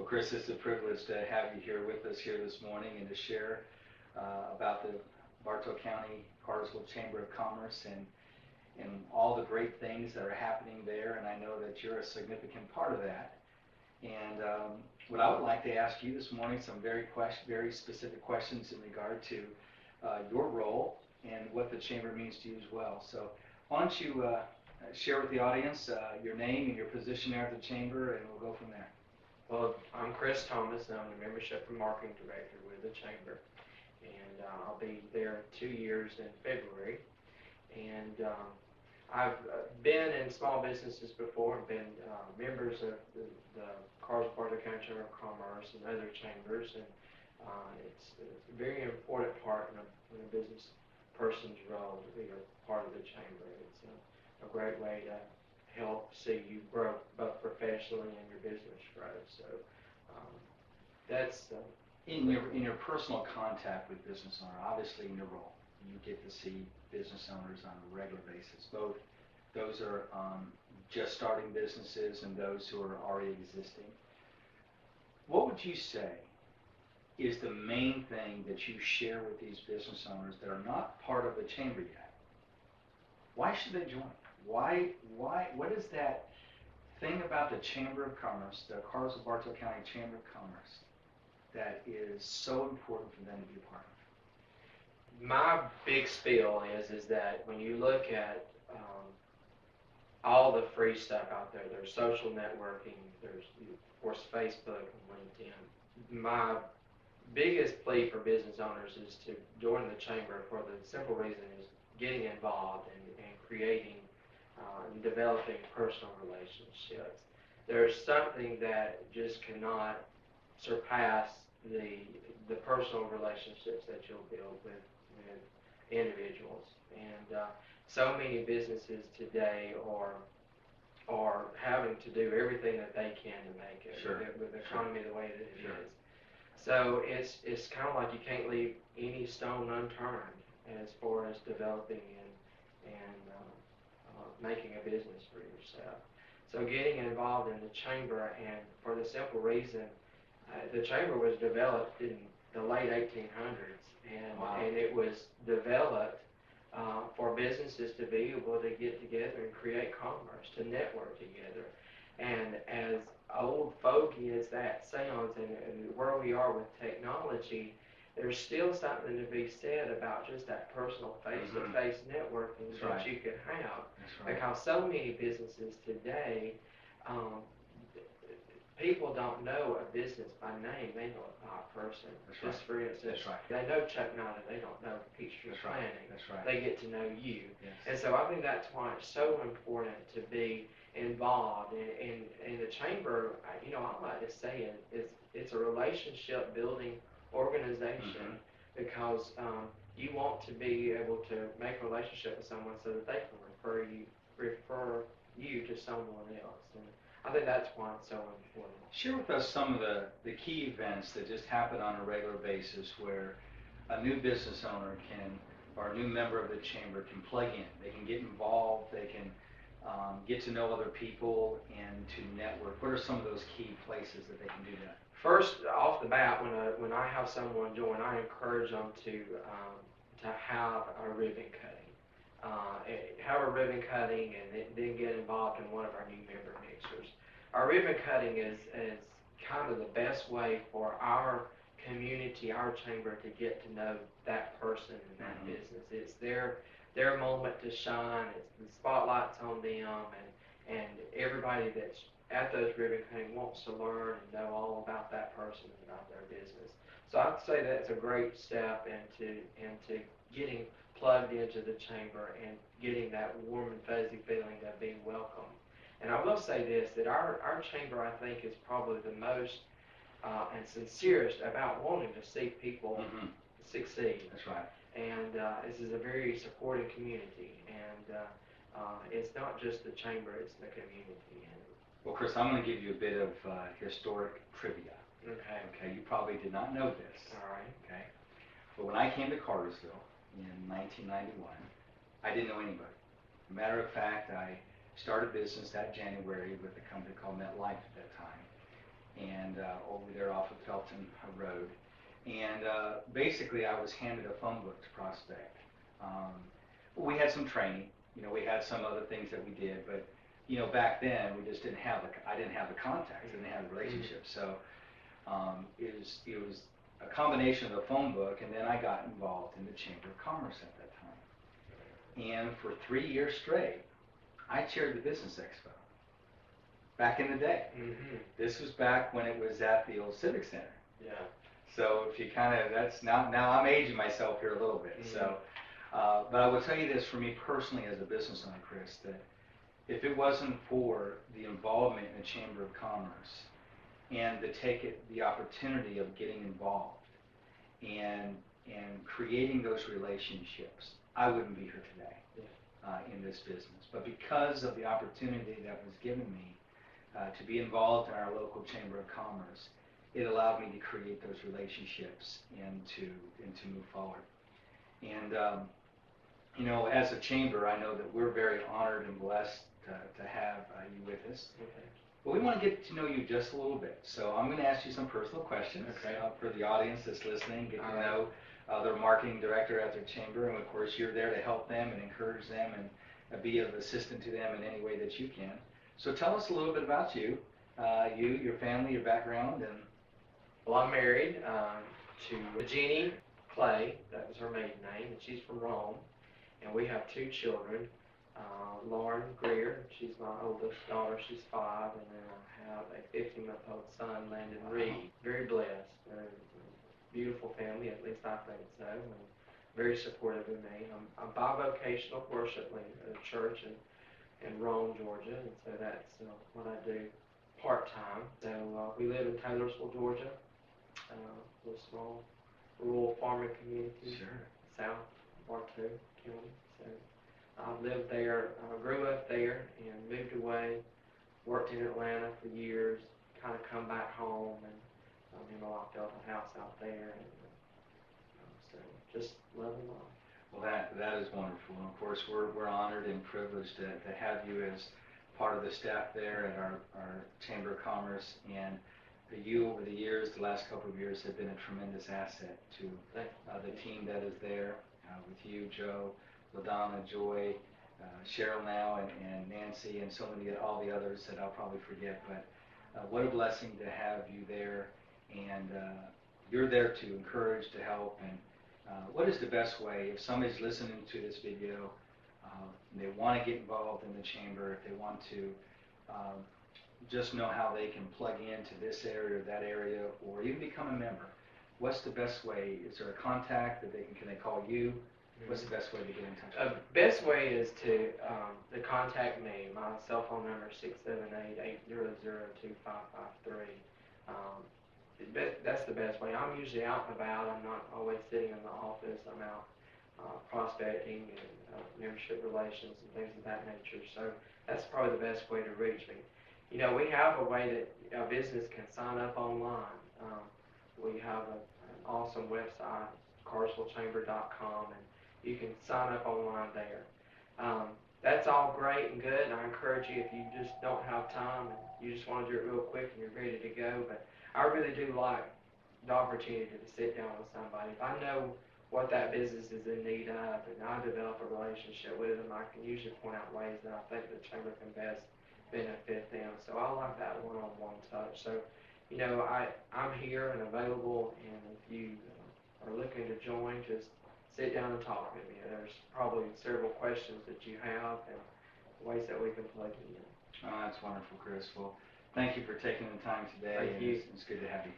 Well, Chris, it's a privilege to have you here with us here this morning and to share about the Bartow County Cartersville Chamber of Commerce and all the great things that are happening there. And I know that you're a significant part of that. And what I would like to ask you this morning, some very specific questions in regard to your role and what the Chamber means to you as well. So why don't you share with the audience your name and your position there at the Chamber, and we'll go from there. Well, I'm Chris Thomas, and I'm the Membership and Marketing Director with the Chamber, and I'll be there 2 years in February. And I've been in small businesses before, and been members of the Cartersville-Bartow County Chamber of Commerce and other chambers, and it's a very important part in a business person's role to be a part of the Chamber. It's a great way to help see you grow both professionally and your business grow. So that's in your personal contact with business owner. Obviously, in your role, you get to see business owners on a regular basis. Both those are just starting businesses and those who are already existing. What would you say is the main thing that you share with these business owners that are not part of the Chamber yet? Why should they join? Why, what is that thing about the Chamber of Commerce, the Cartersville-Bartow County Chamber of Commerce, that is so important for them to be a part of? My big spiel is that when you look at all the free stuff out there, there's social networking, there's of course Facebook and LinkedIn. My biggest plea for business owners is to join the Chamber for the simple reason is getting involved and creating and developing personal relationships. There's something that just cannot surpass the personal relationships that you'll build with individuals. And so many businesses today are having to do everything that they can to make it with the economy the way that it is. So it's kind of like you can't leave any stone unturned as far as developing and making a business for yourself. So getting involved in the Chamber, and for the simple reason, the Chamber was developed in the late 1800s, and it was developed for businesses to be able to get together and create commerce, to network together. And as old fogey as that sounds, and where we are with technology, there's still something to be said about just that personal face-to-face networking that you can have. Because so many businesses today, people don't know a business by name, they know it by a person. Just for instance, they know Chuck Nada, they don't know Peachtree Planning. They get to know you. And so I think that's why it's so important to be involved in the Chamber. I like to say it's a relationship building organization, because you want to be able to make a relationship with someone so that they can refer you to someone else. And I think that's why it's so important. Share with us some of the key events that just happen on a regular basis where a new business owner or a new member of the Chamber can plug in. They can get involved, they can get to know other people and to network. What are some of those key places that they can do that? First, off the bat, when I have someone join, I encourage them to have a ribbon cutting. Have a ribbon cutting, and then get involved in one of our new member mixers. Our ribbon cutting is kind of the best way for our community, our Chamber, to get to know that person and that business. It's their moment to shine. It's the spotlight's on them, and everybody that's at those ribbon cutting wants to learn and know all about that person and about their business. So I'd say that's a great step into getting plugged into the Chamber and getting that warm and fuzzy feeling of being welcome. And I will say this, that our Chamber, I think, is probably the most and sincerest about wanting to see people succeed. That's right. And this is a very supporting community, and it's not just the Chamber, it's the community. Well, Chris, I'm going to give you a bit of historic trivia. Okay. You probably did not know this. All right. Okay. But when I came to Cartersville in 1991, I didn't know anybody. Matter of fact, I started business that January with a company called MetLife at that time. and over there off of Felton Road. And basically, I was handed a phone book to prospect. We had some training, we had some other things that we did, but back then we just didn't have I didn't have the contacts, I didn't have the relationship. So it was a combination of the phone book, and then I got involved in the Chamber of Commerce at that time. And for 3 years straight, I chaired the Business Expo. Back in the day. This was back when it was at the old Civic Center. Yeah. So if you that's now I'm aging myself here a little bit. So, but I will tell you this, for me personally as a business owner, Chris, that if it wasn't for the involvement in the Chamber of Commerce and the opportunity of getting involved and creating those relationships, I wouldn't be here today in this business. But because of the opportunity that was given me to be involved in our local Chamber of Commerce, it allowed me to create those relationships and to move forward. And as a chamber, I know that we're very honored and blessed to have you with us. Okay. But we want to get to know you just a little bit. So I'm going to ask you some personal questions for the audience that's listening, get to know their marketing director at their chamber, and of course you're there to help them and encourage them and be of assistance to them in any way that you can. So tell us a little bit about you, your family, your background, and. Well, I'm married to Jeannie Clay, that was her maiden name, and she's from Rome. And we have 2 children, Lauren Greer, she's my oldest daughter, she's 5, and then I have a 15-month-old son, Landon Reed. Very blessed, very beautiful family, at least I think so, and very supportive of me. I'm bivocational worship leader at a church in Rome, Georgia, and so that's what I do part-time. So we live in Taylorsville, Georgia, a little small rural farming community, south Bartow County. So I lived there, grew up there, and moved away, worked in Atlanta for years, kind of come back home, and my wife built a house out there, and so just loving life. Well, that is wonderful. And of course, we're honored and privileged to have you as part of the staff there at our Chamber of Commerce. And you, over the years, the last couple of years, have been a tremendous asset to the team that is there, with you, Joe, LaDonna, Joy, Cheryl now, and Nancy, and all the others that I'll probably forget. But what a blessing to have you there, and you're there to encourage, to help. And what is the best way, if somebody's listening to this video, they want to get involved in the chamber, if they want to just know how they can plug into this area or that area, or even become a member, what's the best way? Is there a contact that can they call you? What's the best way to get in touch with you? Best way is to contact me. My cell phone number is 678-800-2553. That's the best way. I'm usually out and about. I'm not always sitting in the office. I'm out prospecting and membership relations and things of that nature. So that's probably the best way to reach me. We have a way that a business can sign up online. We have an awesome website, Cartersville-Chamber.com, and you can sign up online there. That's all great and good, and I encourage you, if you just don't have time and you just want to do it real quick and you're ready to go, but I really do like the opportunity to sit down with somebody. If I know what that business is in need of and I develop a relationship with them, I can usually point out ways that I think the chamber can best benefit them. So I like that one-on-one touch. So, I'm here and available, and if you are looking to join, just sit down and talk with me. There's probably several questions that you have and ways that we can plug you in. Oh, that's wonderful, Chris. Well, thank you for taking the time today. Thank you. It's good to have you.